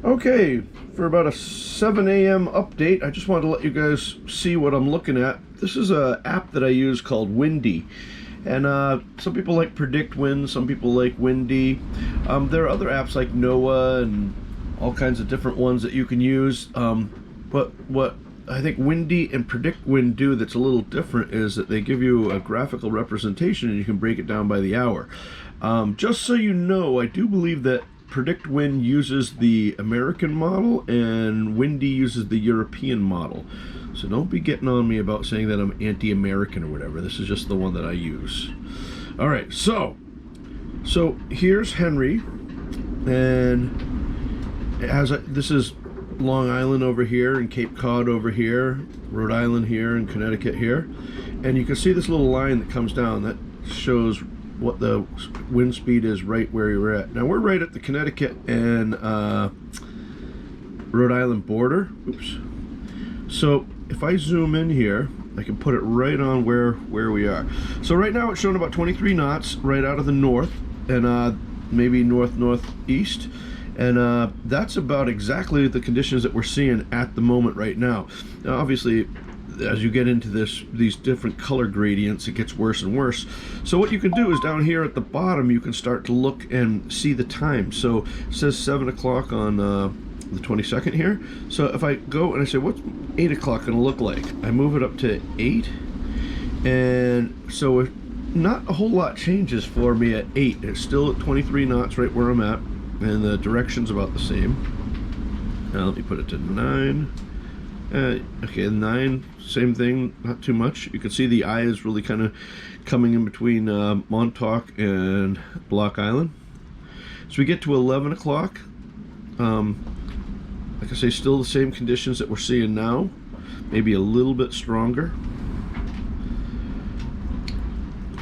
Okay, for about a 7 a.m. update, I just wanted to let you guys see what I'm looking at. This is an app that I use called Windy. And some people like Predict Wind, some people like Windy. There are other apps like NOAA and all kinds of different ones that you can use. But what I think Windy and Predict Wind do that's a little different is that they give you a graphical representation and you can break it down by the hour. Just so you know, I do believe that Predict Wind uses the American model and Windy uses the European model. So don't be getting on me about saying that I'm anti-American or whatever. This is just the one that I use. All right, so here's Henri, and it has this is Long Island over here and Cape Cod over here, Rhode Island here and Connecticut here, and you can see this little line that comes down that shows what the wind speed is right where you're at. Now we're right at the Connecticut and Rhode Island border. Oops. So if I zoom in here, I can put it right on where we are. So right now it's showing about 23 knots right out of the north and maybe northeast. And that's about exactly the conditions that we're seeing at the moment right now. Now obviously, as you get into these different color gradients, it gets worse and worse. So what you can do is down here at the bottom, you can start to look and see the time. So it says 7 o'clock on the 22nd here. So if I go and I say, what's 8 o'clock gonna look like? I move it up to 8. And so not a whole lot changes for me at 8. It's still at 23 knots right where I'm at. And the direction's about the same. Now let me put it to 9. Okay, 9, same thing, not too much. You can see the eye is really kind of coming in between Montauk and Block Island. So we get to 11 o'clock. Like I say, still the same conditions that we're seeing now, maybe a little bit stronger.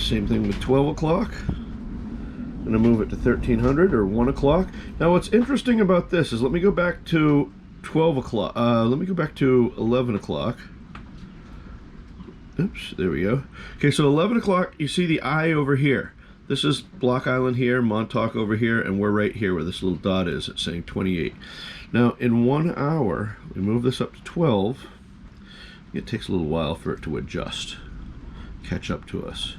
Same thing with 12 o'clock. I'm going to move it to 1300 or 1 o'clock. Now what's interesting about this is, let me go back to 12 o'clock. Let me go back to 11 o'clock. Oops, there we go. Okay, so 11 o'clock, you see the eye over here. This is Block Island here, Montauk over here, and we're right here where this little dot is. It's saying 28. Now, in 1 hour, we move this up to 12. It takes a little while for it to adjust, catch up to us.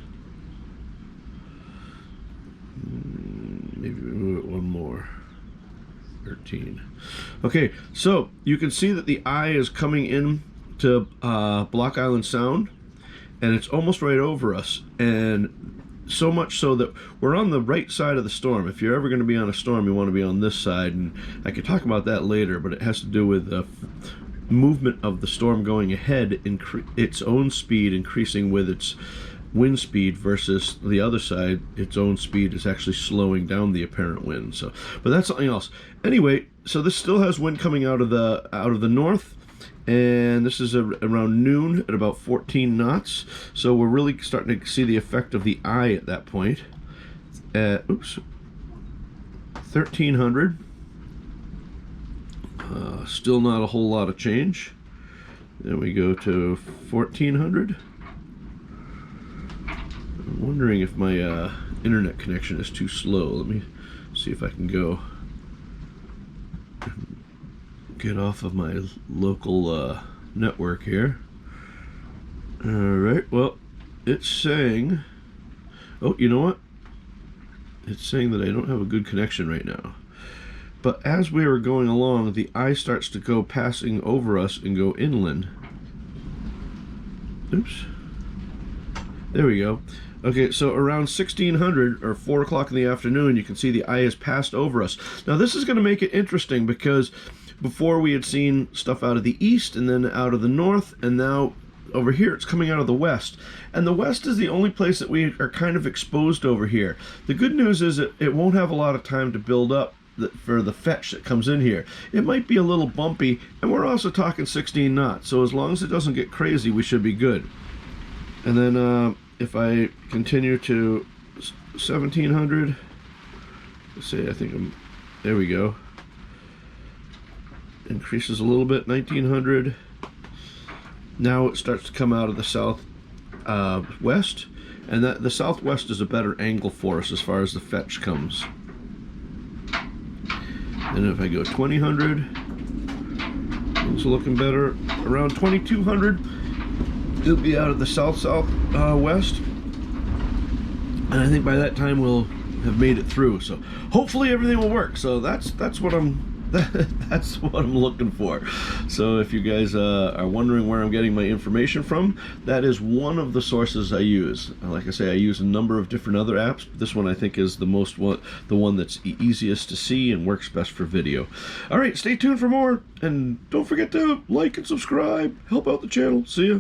Maybe we move it one more. 13. Okay, so you can see that the eye is coming in to Block Island Sound, and it's almost right over us, and so much so that we're on the right side of the storm. If you're ever going to be on a storm, you want to be on this side, and I could talk about that later, but it has to do with the movement of the storm going ahead, its own speed increasing with its wind speed, versus the other side, its own speed is actually slowing down the apparent wind. So, but that's something else. Anyway, so this still has wind coming out of the north, and this is around noon at about 14 knots. So we're really starting to see the effect of the eye at that point. At 1300. Still not a whole lot of change. Then we go to 1400. I'm wondering if my internet connection is too slow. Let me see if I can get off of my local network here. Alright, well, it's saying, oh, you know what? It's saying that I don't have a good connection right now. But as we are going along, the eye starts to go passing over us and go inland. Oops. There we go. Okay, so around 1600 or 4 o'clock in the afternoon, you can see the eye has passed over us. Now this is going to make it interesting, because before we had seen stuff out of the east and then out of the north, and now over here it's coming out of the west. And the west is the only place that we are kind of exposed over here. The good news is that it won't have a lot of time to build up for the fetch that comes in here. It might be a little bumpy, and we're also talking 16 knots, so as long as it doesn't get crazy, we should be good. And then if I continue to 1700, let's say, I think there we go. Increases a little bit, 1900. Now it starts to come out of the south west, and the southwest is a better angle for us as far as the fetch comes. And if I go 2000, it's looking better. Around 2200, it'll be out of the south-southwest. And I think by that time we'll have made it through. So hopefully everything will work. So that's what I'm looking for. So if you guys are wondering where I'm getting my information from, that is one of the sources I use. Like I say, I use a number of different other apps. This one I think is the one that's easiest to see and works best for video. All right, stay tuned for more, and don't forget to like and subscribe. Help out the channel. See ya.